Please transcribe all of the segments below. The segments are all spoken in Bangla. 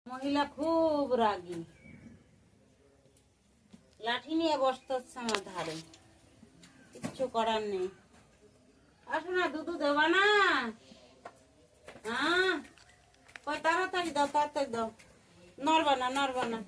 মহিলা খুব রাগী, লাঠি নিয়ে বসতে হচ্ছে আমার ধারে, কিচ্ছু করার নেই। আসো না, দুধু দেবা না? হ্যাঁ, কই তাড়াতাড়ি দাও, তাড়াতাড়ি দাও, নড়বা না, নড়বা না।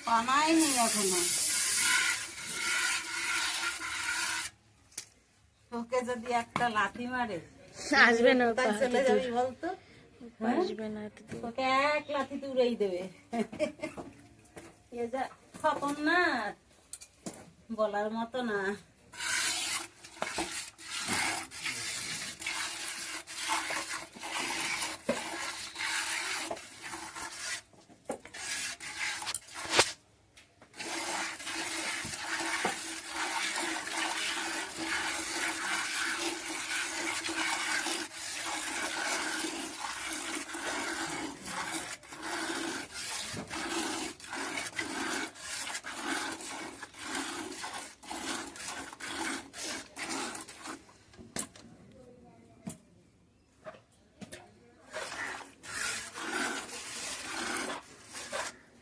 পানায়নি এখনো। তোকে যদি একটা লাথি মারে আসবে না, তাই চলে যাবি বলতো? আসবে না, তোকে এক লাথিতে উড়েই দেবে। এ যা খতরনাক, বলার মতো না।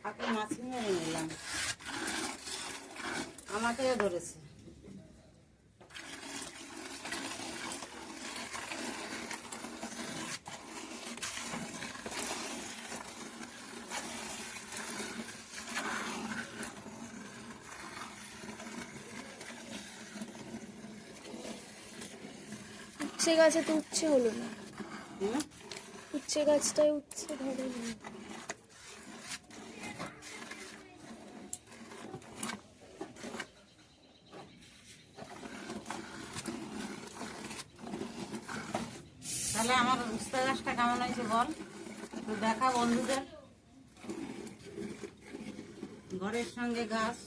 আপনি মাছ মেরে নিলাম, আমাকেও ধরেছে। উচ্ছে গাছে তো উচ্ছে হলো না, হুম, উচ্ছে গাছটায় উচ্ছে ধরে না। তাহলে আমার উস্তা গাছটা কেমন হয়েছে বল, তো দেখা বন্ধুদের। ঘরের সঙ্গে গাছ,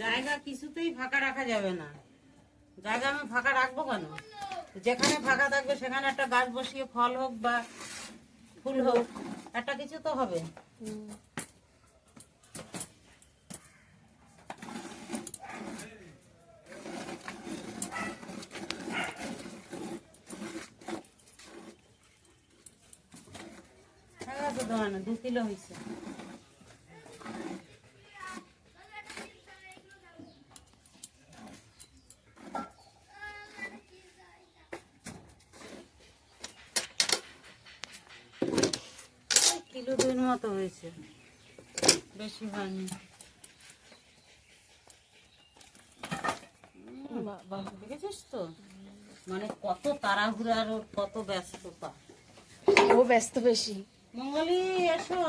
জায়গা কিছুতেই ফাঁকা রাখা যাবে না। জায়গা আমি ফাঁকা রাখবো কেন? যেখানে ফাঁকা থাকবে সেখানে একটা গাছ বসিয়ে ফল হোক বা ফুল হোক, একটা কিছু তো হবে। ঠিক আছে, তোমার 2 কিলো হয়েছে। কিলো 2 মতো হয়েছে, বেশি হয়নি। বাবা, দেখেছিস তো, মানে কত তাড়াহুড়ার, ওর কত ব্যস্ততা। ও ব্যস্ত বেশি। মঙ্গলি এসো।